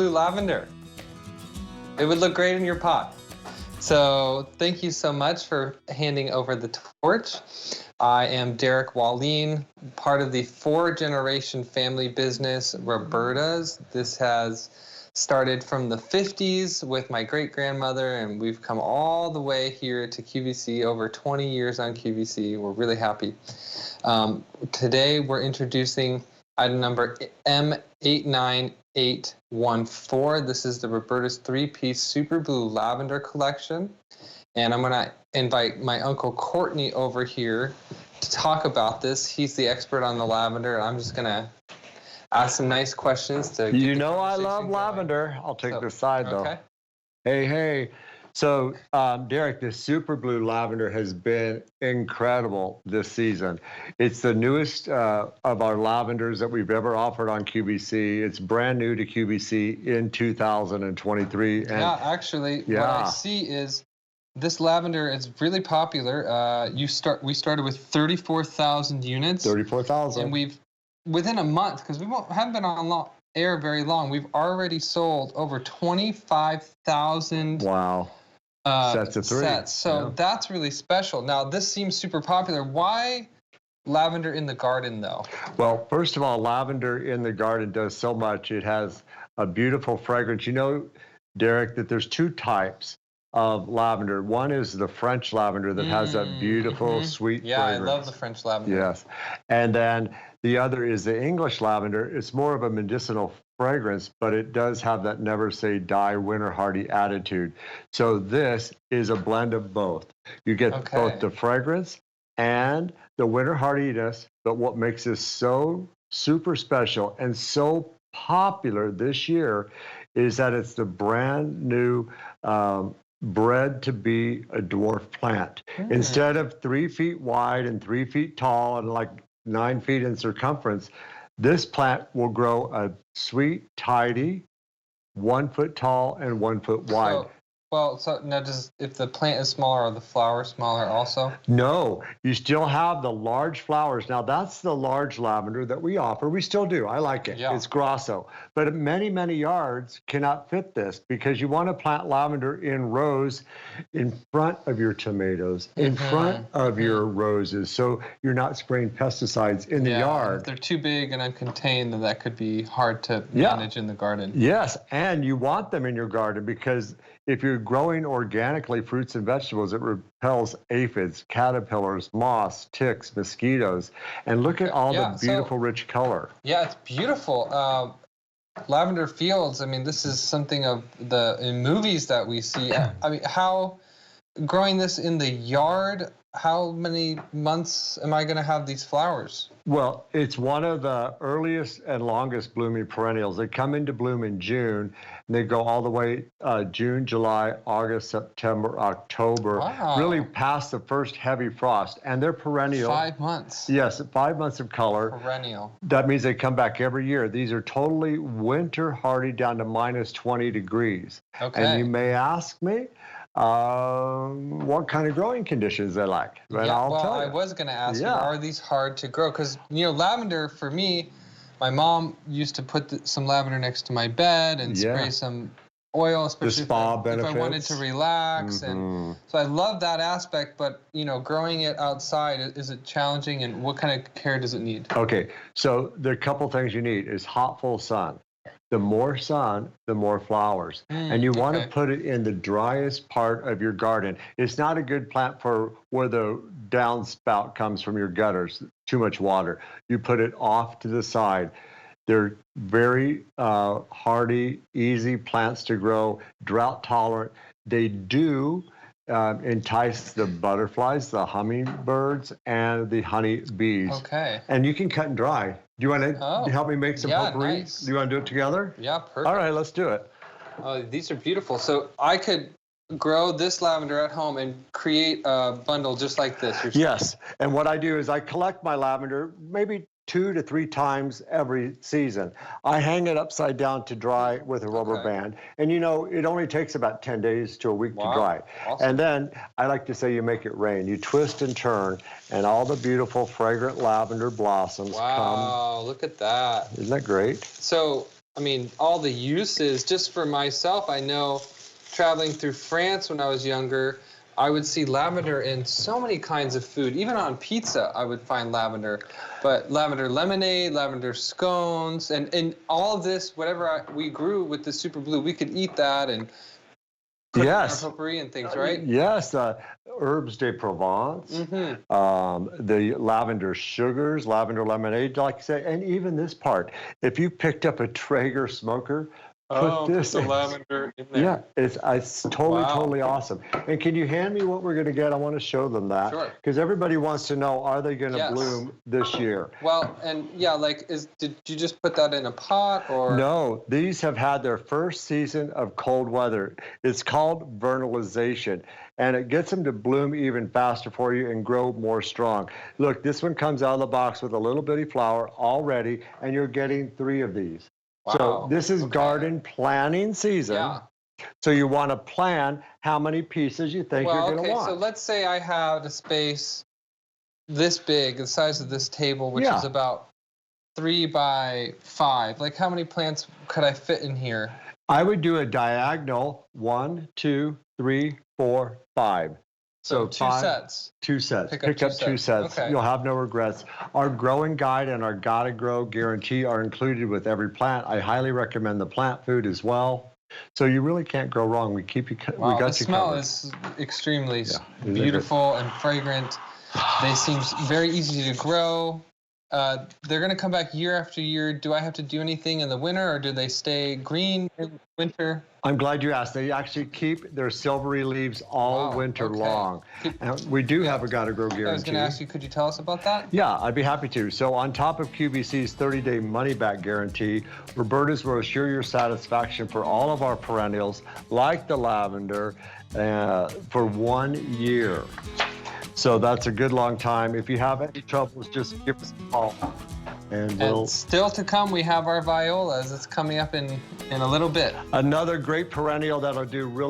blue lavender. It would look great in your pot. So thank you so much for handing over the torch. I am Derek Wallin, part of the 4-generation family business, Roberta's. This has started from the 50s with my great-grandmother, and we've come all the way here to QVC, over 20 years on QVC. We're really happy. Today we're introducing item number M89814. This is the Roberta's 3-piece Super Blue Lavender Collection. And I'm going to invite my Uncle Courtney over here to talk about this. He's the expert on the lavender, and I'm just going to ask some nice questions to You know I love lavender. I'll take this side, though. Okay. Hey. So, Derek, the Super Blue Lavender has been incredible this season. It's the newest of our lavenders that we've ever offered on QVC. It's brand new to QVC in 2023. And yeah, actually, what I see is this lavender is really popular. We started with 34,000 units. 34,000. And we've, within a month, because haven't been on air very long, we've already sold over 25,000 sets of 3. sets. So that's really special. Now, this seems super popular. Why lavender in the garden, though? Well, first of all, lavender in the garden does so much. It has a beautiful fragrance. You know, Derek, that there's 2 types of lavender. One is the French lavender that has that beautiful, sweet fragrance. Yeah, I love the French lavender. Yes. And then the other is the English lavender. It's more of a medicinal fragrance, but it does have that never say die, winter hardy attitude. So this is a blend of both. You get both the fragrance and the winter hardiness, but what makes this so super special and so popular this year is that it's the brand new bred to be a dwarf plant. Instead of 3 feet wide and 3 feet tall and like 9 feet in circumference, this plant will grow a sweet, tidy, 1 foot tall and 1 foot wide. So now if the plant is smaller, are the flowers smaller also? No, you still have the large flowers. Now, that's the large lavender that we offer. We still do. I like it. Yeah. It's grosso. But many, many yards cannot fit this because you want to plant lavender in rows in front of your tomatoes, in front of your roses, so you're not spraying pesticides in the yard. If they're too big and uncontained, then that could be hard to manage in the garden. Yes, and you want them in your garden because if you're growing organically fruits and vegetables, it repels aphids, caterpillars, moths, ticks, mosquitoes. And look at all the beautiful, rich color. Yeah, it's beautiful. Lavender fields, I mean, this is something in movies that we see. I mean, growing this in the yard, how many months am I going to have these flowers? Well, it's one of the earliest and longest blooming perennials. They come into bloom in June, and they go all the way June, July, August, September, October, really past the first heavy frost. And they're perennial. 5 months. Yes, 5 months of color. Perennial. That means they come back every year. These are totally winter hardy down to minus 20 degrees. Okay. And you may ask me, what kind of growing conditions they like. But I'll tell you. I was going to ask you, are these hard to grow? Because, you know, lavender, for me, my mom used to put some lavender next to my bed and spray some oil, especially if I wanted to relax. And so I love that aspect, but, you know, growing it outside, is it challenging, and what kind of care does it need? Okay, so the couple things you need is hot, full sun. The more sun, the more flowers. And you want to put it in the driest part of your garden. It's not a good plant for where the downspout comes from your gutters, too much water. You put it off to the side. They're very hardy, easy plants to grow, drought tolerant. They do entice the butterflies, the hummingbirds, and the honey bees. Okay. And you can cut and dry. Do you want to help me make some potpourri? Nice. Do you want to do it together? Yeah, perfect. All right, let's do it. These are beautiful. So I could grow this lavender at home and create a bundle just like this. Yes, and what I do is I collect my lavender maybe 2 to 3 times every season. I hang it upside down to dry with a rubber band. And you know, it only takes about 10 days to a week to dry. Awesome. And then I like to say you make it rain. You twist and turn, and all the beautiful fragrant lavender blossoms come. Wow, look at that. Isn't that great? So I mean, all the uses. Just for myself, I know traveling through France when I was younger, I would see lavender in so many kinds of food. Even on pizza, I would find lavender. But lavender lemonade, lavender scones, and all of this, whatever we grew with the super blue, we could eat that and put it in our Yes. potpourri and things, right? Yes, herbs de Provence, the lavender sugars, lavender lemonade, like you say, and even this part. If you picked up a Traeger smoker, put this the in. lavender in there. Yeah, it's totally, Wow. totally awesome. And can you hand me what we're going to get? I want to show them that. Sure. Because everybody wants to know, are they going to Yes. bloom this year? Well, and yeah, like, did you just put that in a pot or? No, these have had their first season of cold weather. It's called vernalization, and it gets them to bloom even faster for you and grow more strong. Look, this one comes out of the box with a little bitty flower already, and you're getting 3 of these. Wow. So this is garden planning season. Yeah. So you want to plan how many pieces you think you're going to want. So let's say I had a space this big, the size of this table, which is about 3 by 5. Like, how many plants could I fit in here? I would do a diagonal 1, 2, 3, 4, 5. So 2 sets. 2 sets. Pick up 2 sets. Okay. You'll have no regrets. Our growing guide and our Gotta Grow guarantee are included with every plant. I highly recommend the plant food as well. So you really can't go wrong. We keep you. Wow, we got the you smell covered. is extremely beautiful and fragrant. They seem very easy to grow. They're going to come back year after year. Do I have to do anything in the winter, or do they stay green in winter? I'm glad you asked. They actually keep their silvery leaves all winter long. And we do have a Gotta Grow guarantee. I was going to ask you, could you tell us about that? Yeah, I'd be happy to. So on top of QVC's 30-day money-back guarantee, Roberta's will assure your satisfaction for all of our perennials, like the lavender, for 1 year. So that's a good long time. If you have any troubles, just give us a call. And still to come, we have our violas. It's coming up in a little bit. Another great perennial that'll do really